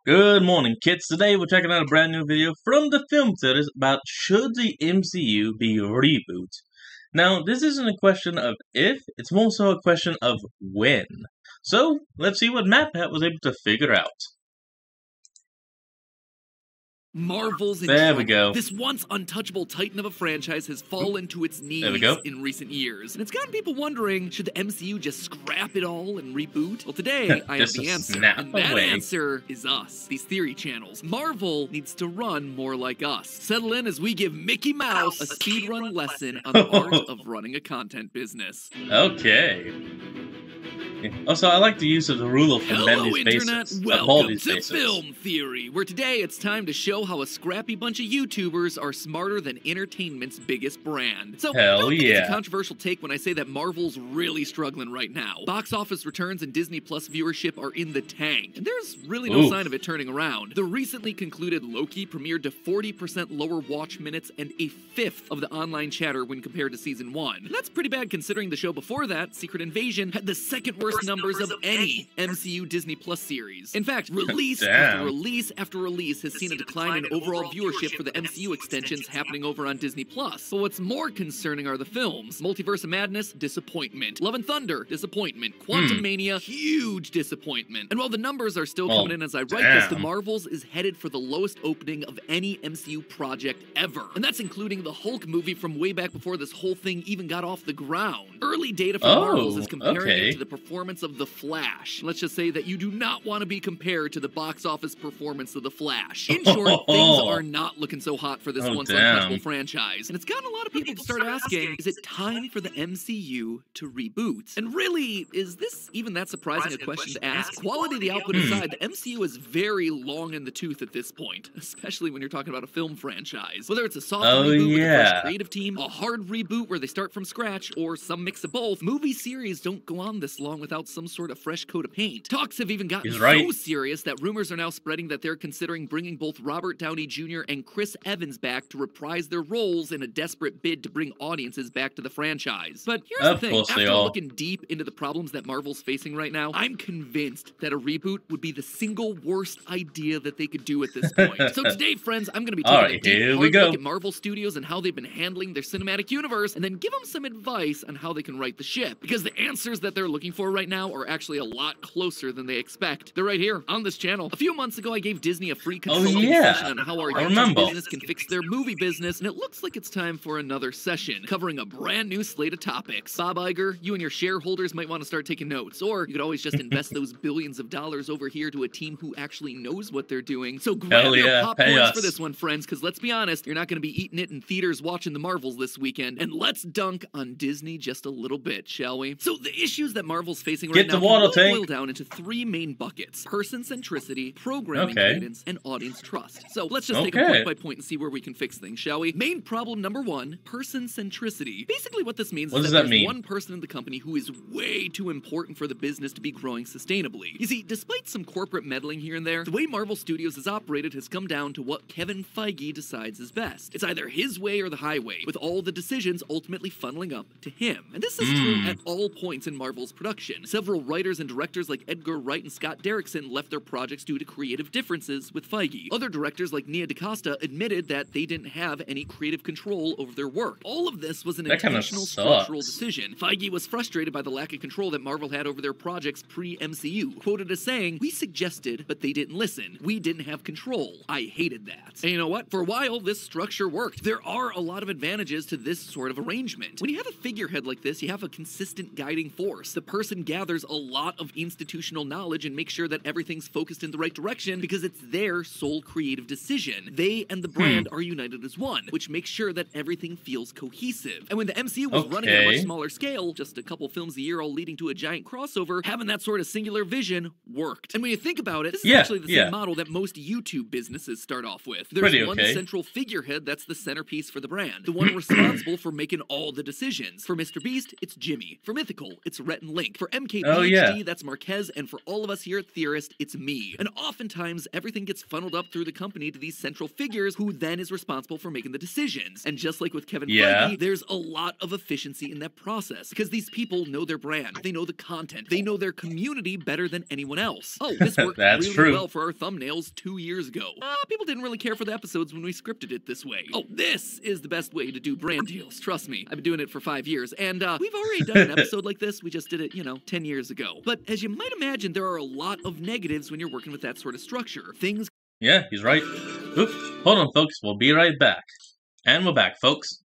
Good morning, kids. Today we're checking out a brand new video from the film theaters about should the MCU be reboot. Now, this isn't a question of if, it's more so a question of when. So, let's see what MatPat was able to figure out. Marvel's in There trouble. we go. This once untouchable titan of a franchise has fallen to its knees in recent years. And it's gotten people wondering, should the MCU just scrap it all and reboot? Well, today, I have the answer. And that answer is us, these theory channels. Marvel needs to run more like us. Settle in as we give Mickey Mouse a speedrun lesson on the art of running a content business. Okay. Also, I like the use of the rule of Bendy's Internet. basis. Welcome to Film Theory, where today it's time to show how a scrappy bunch of YouTubers are smarter than entertainment's biggest brand. So, Hell yeah. It's a controversial take when I say that Marvel's really struggling right now. Box office returns and Disney Plus viewership are in the tank, and there's really no sign of it turning around. The recently concluded Loki premiered to 40% lower watch minutes and a fifth of the online chatter when compared to season 1. And that's pretty bad considering the show before that, Secret Invasion, had the second worst numbers of any MCU Disney Plus series. In fact, release after release after release has seen a decline in overall viewership for the MCU extensions happening over on Disney Plus. But what's more concerning are the films. Multiverse of Madness, disappointment. Love and Thunder, disappointment. Quantum Mania, huge disappointment. And while the numbers are still coming in as I write this, the Marvels is headed for the lowest opening of any MCU project ever. And that's including the Hulk movie from way back before this whole thing even got off the ground. Early data from Marvels is comparing it to the performance of The Flash. Let's just say that you do not want to be compared to the box office performance of The Flash. In short, things are not looking so hot for this once untouchable franchise. And it's gotten a lot of people to start asking, is it time for the MCU to reboot? And really, is this even that surprising a question to ask? Quality of the output aside, the MCU is very long in the tooth at this point, especially when you're talking about a film franchise. Whether it's a soft reboot with a fresh creative team, a hard reboot where they start from scratch, or some mix of both, movie series don't go on this long without some sort of fresh coat of paint. Talks have even gotten so serious that rumors are now spreading that they're considering bringing both Robert Downey Jr. and Chris Evans back to reprise their roles in a desperate bid to bring audiences back to the franchise. But here's the thing, after looking deep into the problems that Marvel's facing right now, I'm convinced that a reboot would be the single worst idea that they could do at this point. So today, friends, I'm going to be taking a deep hard look at Marvel Studios and how they've been handling their cinematic universe, and then give them some advice on how they can right the ship. Because the answers that they're looking for right now are actually a lot closer than they expect. They're right here on this channel. A few months ago, I gave Disney a free consulting session on how our YouTube business can fix their movie business, and it looks like it's time for another session, covering a brand new slate of topics. Bob Iger, you and your shareholders might want to start taking notes, or you could always just invest those billions of dollars over here to a team who actually knows what they're doing. So grab your popcorns for this one, friends, because let's be honest, you're not going to be eating it in theaters watching the Marvels this weekend, and let's dunk on Disney just a little bit, shall we? So the issues that Marvel's facing right now boil down into three main buckets: person centricity, programming cadence, and audience trust. So let's just take it point by point and see where we can fix things, shall we? Main problem number one, person centricity. Basically what this means is that there's one person in the company who is way too important for the business to be growing sustainably. You see, despite some corporate meddling here and there, the way Marvel Studios is operated has come down to what Kevin Feige decides is best. It's either his way or the highway, with all the decisions ultimately funneling up to him. And this is true at all points in Marvel's production. Several writers and directors like Edgar Wright and Scott Derrickson left their projects due to creative differences with Feige. Other directors like Nia DaCosta admitted that they didn't have any creative control over their work. All of this was an intentional structural decision. Feige was frustrated by the lack of control that Marvel had over their projects pre-MCU, quoted as saying, "We suggested, but they didn't listen. We didn't have control. I hated that." And you know what? For a while, this structure worked. There are a lot of advantages to this sort of arrangement. When you have a figurehead like this, you have a consistent guiding force. The person gathers a lot of institutional knowledge and makes sure that everything's focused in the right direction because it's their sole creative decision. They and the brand are united as one, which makes sure that everything feels cohesive. And when the MCU was running at a much smaller scale, just a couple films a year all leading to a giant crossover, having that sort of singular vision worked. And when you think about it, this is actually the same model that most YouTube businesses start off with. There's one central figurehead that's the centerpiece for the brand, the one responsible for making all the decisions. For Mr. Beast, it's Jimmy. For Mythical, it's Rhett and Link. For MKBHD, Oh, yeah. that's Marquez, and for all of us here at Theorist, it's me. And oftentimes, everything gets funneled up through the company to these central figures who then is responsible for making the decisions. And just like with Kevin Feige, there's a lot of efficiency in that process because these people know their brand, they know the content, they know their community better than anyone else. Oh, this worked really well for our thumbnails 2 years ago. People didn't really care for the episodes when we scripted it this way. Oh, this is the best way to do brand deals, trust me. I've been doing it for 5 years, and we've already done an episode like this. We just did it, 10 years ago. But as you might imagine, there are a lot of negatives when you're working with that sort of structure. Things... Yeah, he's right. Oop, hold on, folks. We'll be right back. And we're back, folks.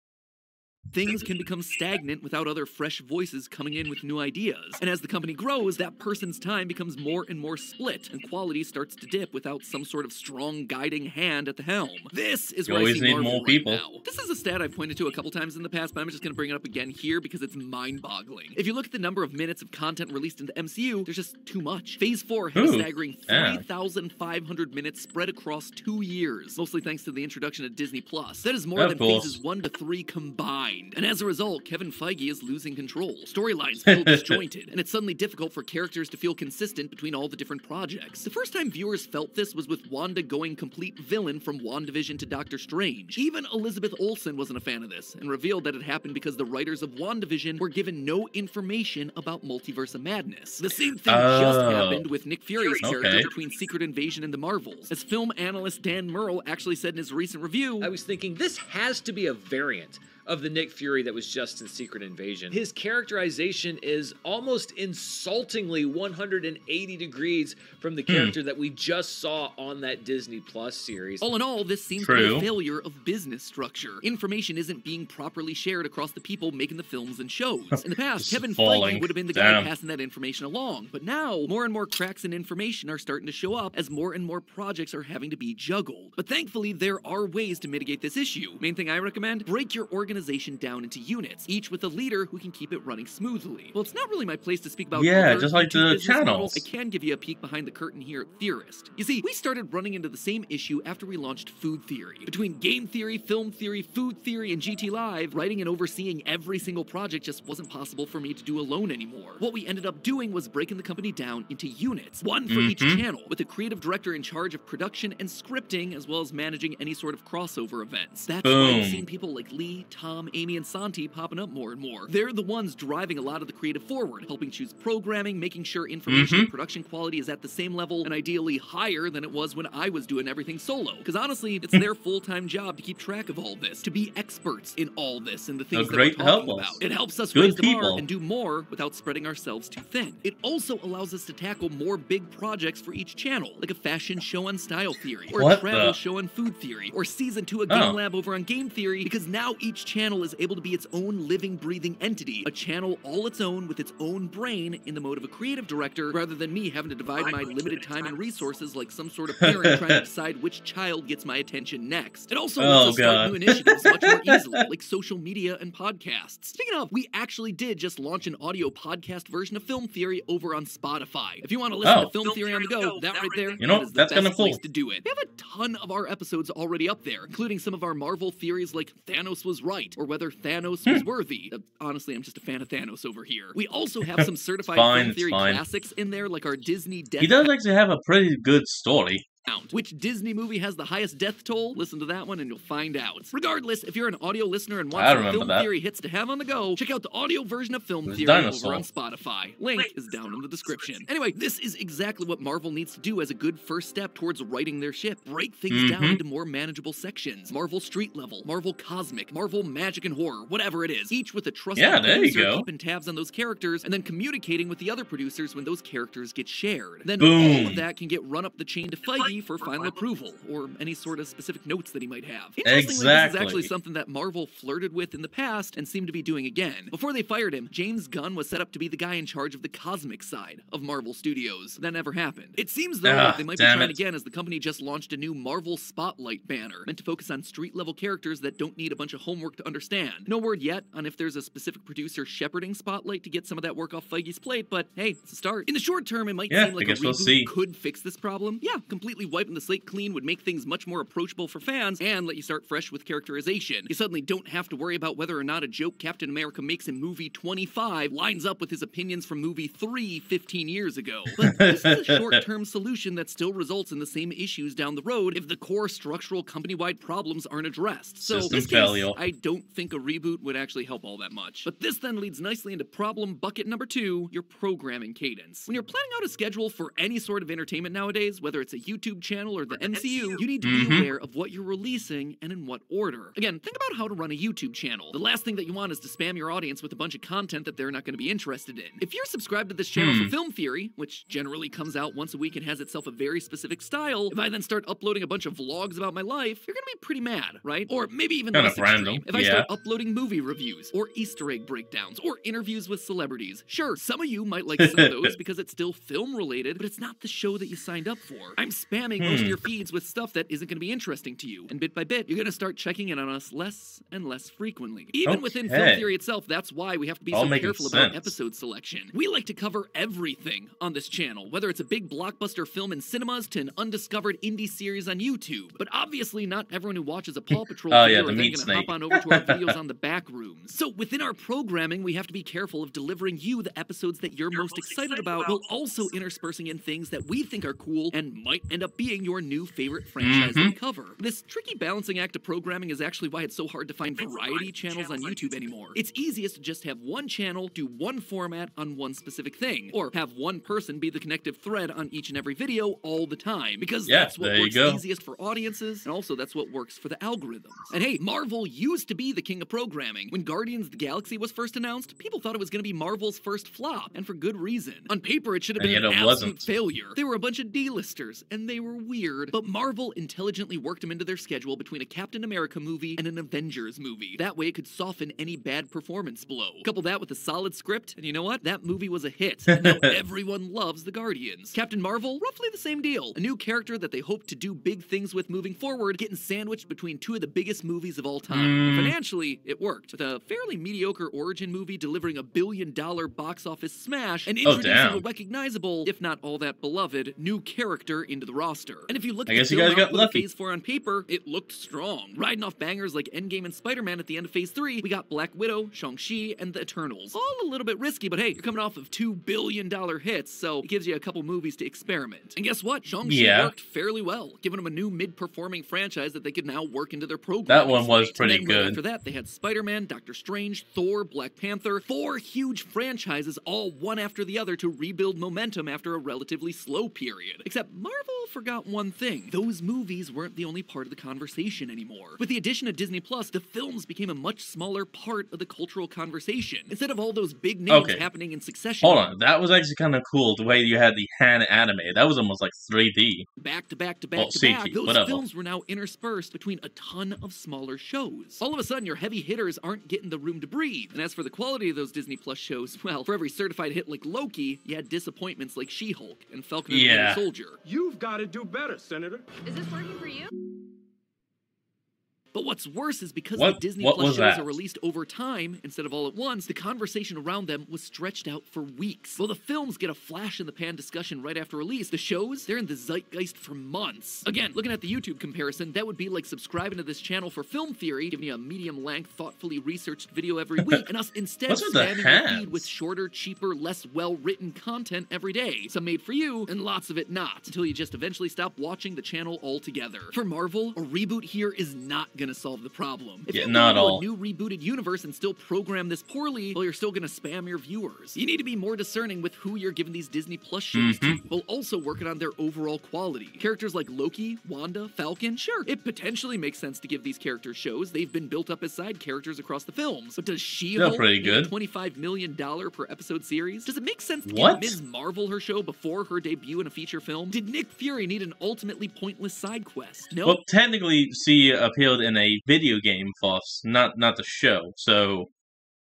Things can become stagnant without other fresh voices coming in with new ideas. And as the company grows, that person's time becomes more and more split, and quality starts to dip without some sort of strong guiding hand at the helm. This is where I see Marvel more people. Right now. This is a stat I've pointed to a couple times in the past, but I'm just going to bring it up again here because it's mind-boggling. If you look at the number of minutes of content released in the MCU, there's just too much. Phase 4 had a staggering 3,500 minutes spread across 2 years, mostly thanks to the introduction of Disney+. That is more than phases 1 to 3 combined. And as a result, Kevin Feige is losing control. Storylines feel disjointed, and it's suddenly difficult for characters to feel consistent between all the different projects. The first time viewers felt this was with Wanda going complete villain from WandaVision to Doctor Strange. Even Elizabeth Olsen wasn't a fan of this, and revealed that it happened because the writers of WandaVision were given no information about Multiverse of Madness. The same thing just happened with Nick Fury's character between Secret Invasion and the Marvels. As film analyst Dan Murrell actually said in his recent review, I was thinking, this has to be a variant of the Nick Fury that was just in Secret Invasion. His characterization is almost insultingly 180 degrees from the character that we just saw on that Disney Plus series. All in all, this seems to be a failure of business structure. Information isn't being properly shared across the people making the films and shows. In the past, Kevin Feige would have been the guy passing that information along, but now, more and more cracks in information are starting to show up as more and more projects are having to be juggled. But thankfully, there are ways to mitigate this issue. Main thing I recommend, break your organization down into units, each with a leader who can keep it running smoothly. Well, it's not really my place to speak about just like the channels. Models. I can give you a peek behind the curtain here at Theorist. You see, we started running into the same issue after we launched Food Theory. Between game theory, film theory, food theory, and GT Live, writing and overseeing every single project just wasn't possible for me to do alone anymore. What we ended up doing was breaking the company down into units, one for each channel, with a creative director in charge of production and scripting, as well as managing any sort of crossover events. That's why you've seen people like Lee, Tom, Amy, and Santi popping up more and more. They're the ones driving a lot of the creative forward, helping choose programming, making sure information and production quality is at the same level and ideally higher than it was when I was doing everything solo. Because honestly, it's their full-time job to keep track of all this, to be experts in all this and the things that we're talking about. It helps us raise the bar and do more without spreading ourselves too thin. It also allows us to tackle more big projects for each channel, like a fashion show on Style Theory, or a travel show on Food Theory, or Season 2 of Game Lab over on Game Theory, because now each channel is able to be its own living, breathing entity, a channel all its own with its own brain in the mode of a creative director, rather than me having to divide my limited time and resources like some sort of parent trying to decide which child gets my attention next. It also lets us start new initiatives much more easily, like social media and podcasts. Speaking of, we actually did just launch an audio podcast version of Film Theory over on Spotify. If you want to listen to Film Theory on the go, that right there, that's kind of cool. To do it. We have a ton of our episodes already up there, including some of our Marvel theories like Thanos was right, or whether Thanos was worthy. Honestly, I'm just a fan of Thanos over here. We also have some certified Film Theory classics in there, like our Disney Death. He does actually have a pretty good story. Which Disney movie has the highest death toll? Listen to that one and you'll find out. Regardless, if you're an audio listener and want some Film Theory hits to have on the go, check out the audio version of Film Theory over on Spotify. Link is down in the description. Anyway, this is exactly what Marvel needs to do as a good first step towards righting their ship. Break things down into more manageable sections. Marvel Street Level, Marvel Cosmic, Marvel Magic and Horror, whatever it is. Each with a trusted producer keeping tabs on those characters and then communicating with the other producers when those characters get shared. Then all of that can get run up the chain to Feige for final approval, or any sort of specific notes that he might have. Interestingly, this is actually something that Marvel flirted with in the past and seemed to be doing again. Before they fired him, James Gunn was set up to be the guy in charge of the cosmic side of Marvel Studios. That never happened. It seems, though, that they might be trying again, as the company just launched a new Marvel Spotlight banner, meant to focus on street-level characters that don't need a bunch of homework to understand. No word yet on if there's a specific producer shepherding Spotlight to get some of that work off Feige's plate, but hey, it's a start. In the short term, it might seem like a reboot could fix this problem. Yeah, completely completely wiping the slate clean would make things much more approachable for fans and let you start fresh with characterization. You suddenly don't have to worry about whether or not a joke Captain America makes in movie 25 lines up with his opinions from movie 3 15 years ago. But this is a short-term solution that still results in the same issues down the road if the core structural company-wide problems aren't addressed. So in this case, I don't think a reboot would actually help all that much. But this then leads nicely into problem bucket number 2, your programming cadence. When you're planning out a schedule for any sort of entertainment nowadays, whether it's a YouTube channel or the MCU, you need to be aware of what you're releasing and in what order. Again, think about how to run a YouTube channel. The last thing that you want is to spam your audience with a bunch of content that they're not going to be interested in. If you're subscribed to this channel for film theory, which generally comes out once a week and has itself a very specific style, if I then start uploading a bunch of vlogs about my life, you're going to be pretty mad, right? Or maybe even less extreme. If I start uploading movie reviews, or Easter egg breakdowns, or interviews with celebrities. Sure, some of you might like some of those because it's still film related, but it's not the show that you signed up for. I'm spamming most of your feeds with stuff that isn't going to be interesting to you, and bit by bit, you're going to start checking in on us less and less frequently. Even within film theory itself, that's why we have to be so careful about episode selection. We like to cover everything on this channel, whether it's a big blockbuster film in cinemas to an undiscovered indie series on YouTube. But obviously, not everyone who watches a Paw Patrol video are then going to hop on over to our videos on the back rooms. So within our programming, we have to be careful of delivering you the episodes that you're most excited about, while also interspersing in things that we think are cool and might end up being your new favorite franchise that we cover. This tricky balancing act of programming is actually why it's so hard to find variety channels on YouTube anymore. It's easiest to just have one channel do one format on one specific thing, or have one person be the connective thread on each and every video all the time, because that's what works easiest for audiences, and also that's what works for the algorithms. And hey, Marvel used to be the king of programming. When Guardians of the Galaxy was first announced, people thought it was going to be Marvel's first flop, and for good reason. On paper, it should have been an absolute failure. They were a bunch of D-listers, and they were weird, but Marvel intelligently worked them into their schedule between a Captain America movie and an Avengers movie. That way it could soften any bad performance blow. Couple that with a solid script, and you know what? That movie was a hit, and now everyone loves the Guardians. Captain Marvel, roughly the same deal. A new character that they hope to do big things with moving forward, getting sandwiched between two of the biggest movies of all time. And financially, it worked, with a fairly mediocre origin movie delivering a $1 billion box office smash and introducing a recognizable, if not all that beloved, new character into the roster. And if you look at the film output of Phase 4 on paper, it looked strong. Riding off bangers like Endgame and Spider-Man at the end of Phase 3, we got Black Widow, Shang-Chi, and the Eternals. All a little bit risky, but hey, you're coming off of $2 billion hits, so it gives you a couple movies to experiment. And guess what? Shang-Chi worked fairly well, giving them a new mid-performing franchise that they could now work into their program. That one was pretty good. Right after that, they had Spider-Man, Doctor Strange, Thor, Black Panther, 4 huge franchises all one after the other to rebuild momentum after a relatively slow period. Except Marvel forgot one thing. Those movies weren't the only part of the conversation anymore. With the addition of Disney Plus, the films became a much smaller part of the cultural conversation. Instead of all those big names happening in succession. Hold on, that was actually kind of cool, the way you had the hand anime. That was almost like 3D. Back to back to back to back, those films were now interspersed between a ton of smaller shows. All of a sudden, your heavy hitters aren't getting the room to breathe. And as for the quality of those Disney Plus shows, well, for every certified hit like Loki, you had disappointments like She-Hulk and Falcon and the Winter Soldier. You've got to do better, Senator. Is this working for you? But what's worse is because the Disney Plus shows are released over time instead of all at once, the conversation around them was stretched out for weeks. While the films get a flash-in-the-pan discussion right after release, the shows, they're in the zeitgeist for months. Again, looking at the YouTube comparison, that would be like subscribing to this channel for film theory, giving you a medium-length, thoughtfully researched video every week, and us instead spamming your feed with shorter, cheaper, less well-written content every day. Some made for you, and lots of it not, until you just eventually stop watching the channel altogether. For Marvel, a reboot here is not gonna solve the problem. If you go to a new rebooted universe and still program this poorly, well, you're still gonna spam your viewers. You need to be more discerning with who you're giving these Disney Plus shows to, while also working on their overall quality. Characters like Loki, Wanda, Falcon, sure, it potentially makes sense to give these characters shows. They've been built up as side characters across the films. But does She-Hulk need a $25 million per episode series? Does it make sense to give Ms. Marvel her show before her debut in a feature film? Did Nick Fury need an ultimately pointless side quest? No. Well, technically, she appeared in a video game, Foss, not the show. So,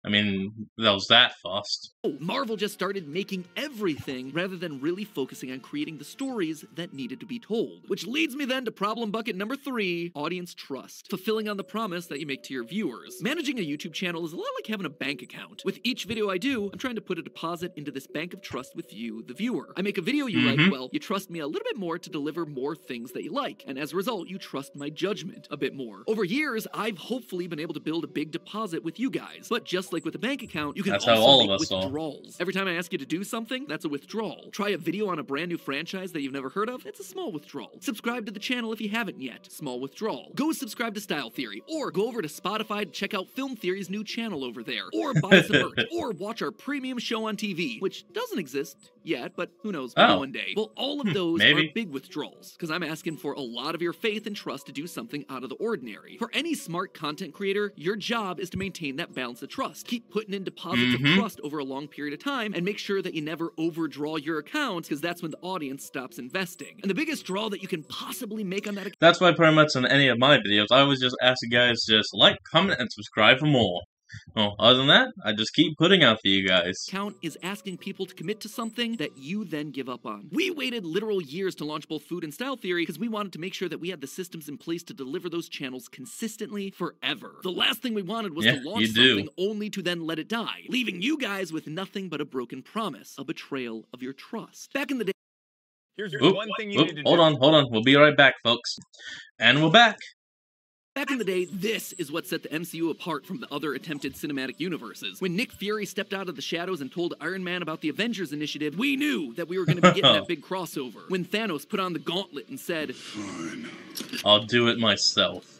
I mean, that was that fast. Marvel just started making everything rather than really focusing on creating the stories that needed to be told. Which leads me then to problem bucket number 3, audience trust. Fulfilling on the promise that you make to your viewers. Managing a YouTube channel is a lot like having a bank account. With each video I do, I'm trying to put a deposit into this bank of trust with you, the viewer. I make a video you like, well, you trust me a little bit more to deliver more things that you like. And as a result, you trust my judgment a bit more. Over years, I've hopefully been able to build a big deposit with you guys. But just like with a bank account, you can also make withdrawals. Every time I ask you to do something, that's a withdrawal. Try a video on a brand new franchise that you've never heard of, it's a small withdrawal. Subscribe to the channel if you haven't yet, small withdrawal. Go subscribe to Style Theory, or go over to Spotify to check out Film Theory's new channel over there, or buy some merch, or watch our premium show on TV, which doesn't exist yet, but who knows, maybe one day. Well, all of those are big withdrawals, because I'm asking for a lot of your faith and trust to do something out of the ordinary. For any smart content creator, your job is to maintain that balance of trust. Keep putting in deposits of trust over a long period of time, and make sure that you never overdraw your account, because that's when the audience stops investing. And the biggest draw that you can possibly make on that account— That's why pretty much on any of my videos, I always just ask you guys just like, comment, and subscribe for more. Well, other than that, I just keep putting out for you guys. Count is asking people to commit to something that you then give up on. We waited literal years to launch both Food and Style Theory because we wanted to make sure that we had the systems in place to deliver those channels consistently forever. The last thing we wanted was to launch something only to then let it die, leaving you guys with nothing but a broken promise, a betrayal of your trust. Back in the day— Here's one thing you need to do. Hold on. We'll be right back, folks. And we're back. Back in the day, this is what set the MCU apart from the other attempted cinematic universes. When Nick Fury stepped out of the shadows and told Iron Man about the Avengers Initiative, we knew that we were going to be getting that big crossover. When Thanos put on the gauntlet and said, "Fine, I'll do it myself."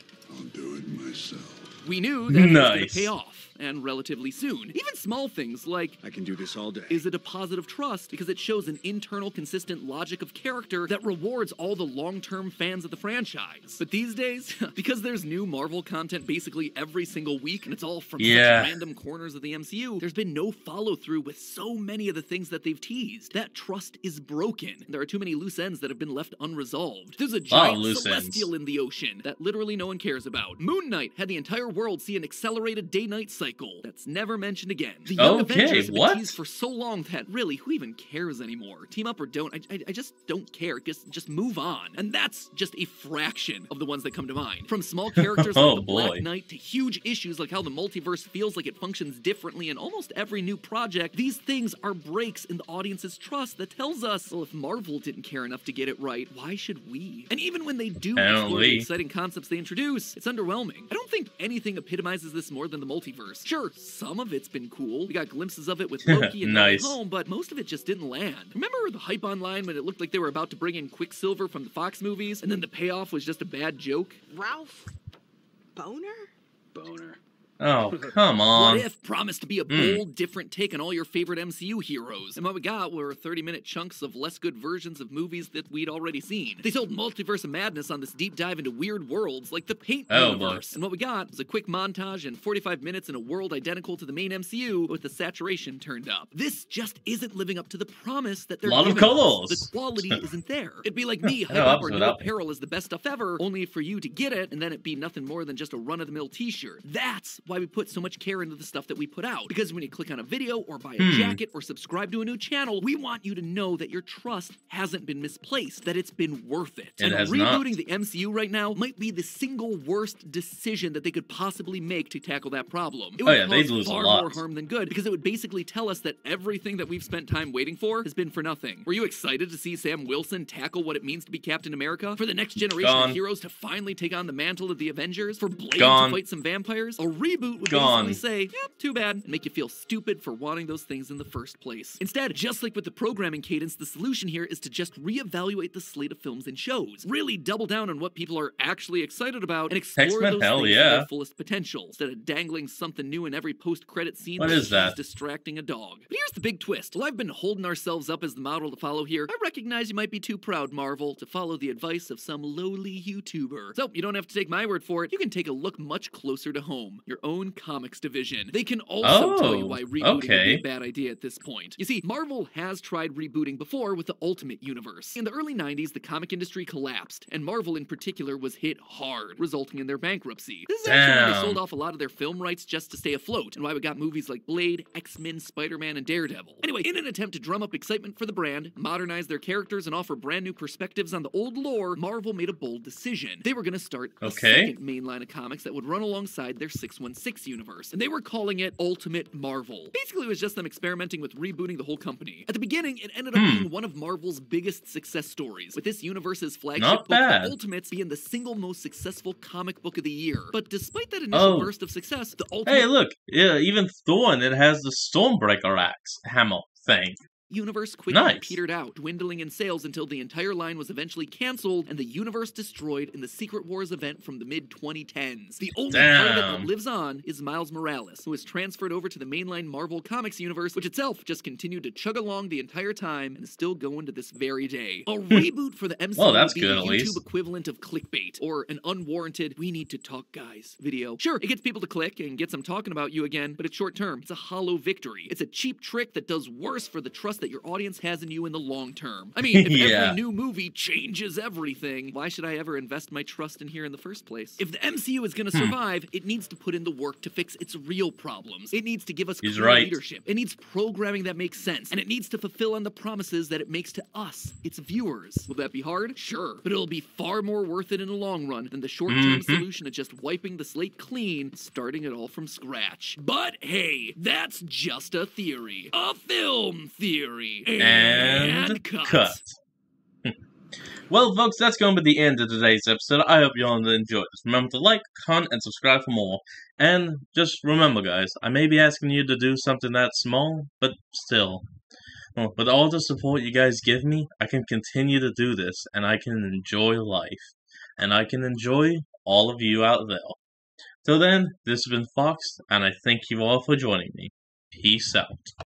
We knew that it was going to pay off. And relatively soon. Even small things like, I can do this all day, is a deposit of trust because it shows an internal, consistent logic of character that rewards all the long-term fans of the franchise. But these days, because there's new Marvel content basically every single week, and it's all from such random corners of the MCU, there's been no follow-through with so many of the things that they've teased. That trust is broken. There are too many loose ends that have been left unresolved. There's a giant celestial in the ocean that literally no one cares about. Moon Knight had the entire world see an accelerated day-night cycle that's never mentioned again. The Young Avengers have been teased for so long that really, who even cares anymore? Team up or don't, I just don't care. Just move on. And that's just a fraction of the ones that come to mind. From small characters like the Black Knight to huge issues like how the multiverse feels like it functions differently in almost every new project, these things are breaks in the audience's trust that tells us, well, if Marvel didn't care enough to get it right, why should we? And even when they do explore the exciting concepts they introduce, it's underwhelming. I don't think anything epitomizes this more than the multiverse. Sure, some of it's been cool. We got glimpses of it with Loki and No Way Home, but most of it just didn't land. Remember the hype online when it looked like they were about to bring in Quicksilver from the Fox movies, and then the payoff was just a bad joke? Ralph Boner? Oh, come on. What If promised to be a bold, different take on all your favorite MCU heroes, and what we got were 30-minute chunks of less good versions of movies that we'd already seen. They sold Multiverse of Madness on this deep dive into weird worlds like the Paint universe, and what we got was a quick montage and 45 minutes in a world identical to the main MCU with the saturation turned up. This just isn't living up to the promise that they're giving us. The quality isn't there. It'd be like me hyping up our new apparel as the best stuff ever, only for you to get it and then it be nothing more than just a run-of-the-mill t-shirt. That's why we put so much care into the stuff that we put out. Because when you click on a video or buy a jacket or subscribe to a new channel, we want you to know that your trust hasn't been misplaced, that it's been worth it. And rebooting the MCU right now might be the single worst decision that they could possibly make to tackle that problem. It would cause far more harm than good, because it would basically tell us that everything that we've spent time waiting for has been for nothing. Were you excited to see Sam Wilson tackle what it means to be Captain America? For the next generation of heroes to finally take on the mantle of the Avengers? For Blade to fight some vampires? A reboot would basically say, yep, too bad, and make you feel stupid for wanting those things in the first place. Instead, just like with the programming cadence, the solution here is to just reevaluate the slate of films and shows. Really double down on what people are actually excited about and explore those things to their fullest potential, instead of dangling something new in every post-credit scene that distracting a dog. But here's the big twist. While I've been holding ourselves up as the model to follow here, I recognize you might be too proud, Marvel, to follow the advice of some lowly YouTuber. So you don't have to take my word for it. You can take a look much closer to home. Your own comics division. They can also tell you why rebooting would be a bad idea at this point. You see, Marvel has tried rebooting before with the Ultimate Universe. In the early 90s, the comic industry collapsed, and Marvel in particular was hit hard, resulting in their bankruptcy. This is actually when they sold off a lot of their film rights just to stay afloat, and why we got movies like Blade, X-Men, Spider-Man, and Daredevil. Anyway, in an attempt to drum up excitement for the brand, modernize their characters, and offer brand new perspectives on the old lore, Marvel made a bold decision. They were going to start a second main line of comics that would run alongside their 616 universe, and they were calling it Ultimate Marvel. Basically, it was just them experimenting with rebooting the whole company. At the beginning, it ended up being one of Marvel's biggest success stories, with this universe's flagship book, The Ultimates, being the single most successful comic book of the year. But despite that initial burst of success, the Ultimate... Hey, look! Yeah, even Thorn, it has the Stormbreaker axe hammer thing. Universe quickly petered out, dwindling in sales until the entire line was eventually canceled and the universe destroyed in the Secret Wars event from the mid-2010s. The only part of it that lives on is Miles Morales, who was transferred over to the mainline Marvel Comics universe, which itself just continued to chug along the entire time and is still going to this very day. A reboot for the MCU would be the YouTube equivalent of clickbait, or an unwarranted "we need to talk guys" video. Sure, it gets people to click and gets them talking about you again, but it's short term. It's a hollow victory. It's a cheap trick that does worse for the trust that your audience has in you in the long term. I mean, if every new movie changes everything, why should I ever invest my trust in here in the first place? If the MCU is going to survive, it needs to put in the work to fix its real problems. It needs to give us clear leadership. It needs programming that makes sense, and it needs to fulfill on the promises that it makes to us, its viewers. Will that be hard? Sure, but it'll be far more worth it in the long run than the short-term solution of just wiping the slate clean, starting it all from scratch. But hey, that's just a theory. A film theory. And cut. Well, folks, that's going to be the end of today's episode. I hope you all enjoyed this. Remember to like, comment, and subscribe for more. And just remember, guys, I may be asking you to do something that small, but still. Well, with all the support you guys give me, I can continue to do this, and I can enjoy life. And I can enjoy all of you out there. Till then, this has been Fox, and I thank you all for joining me. Peace out.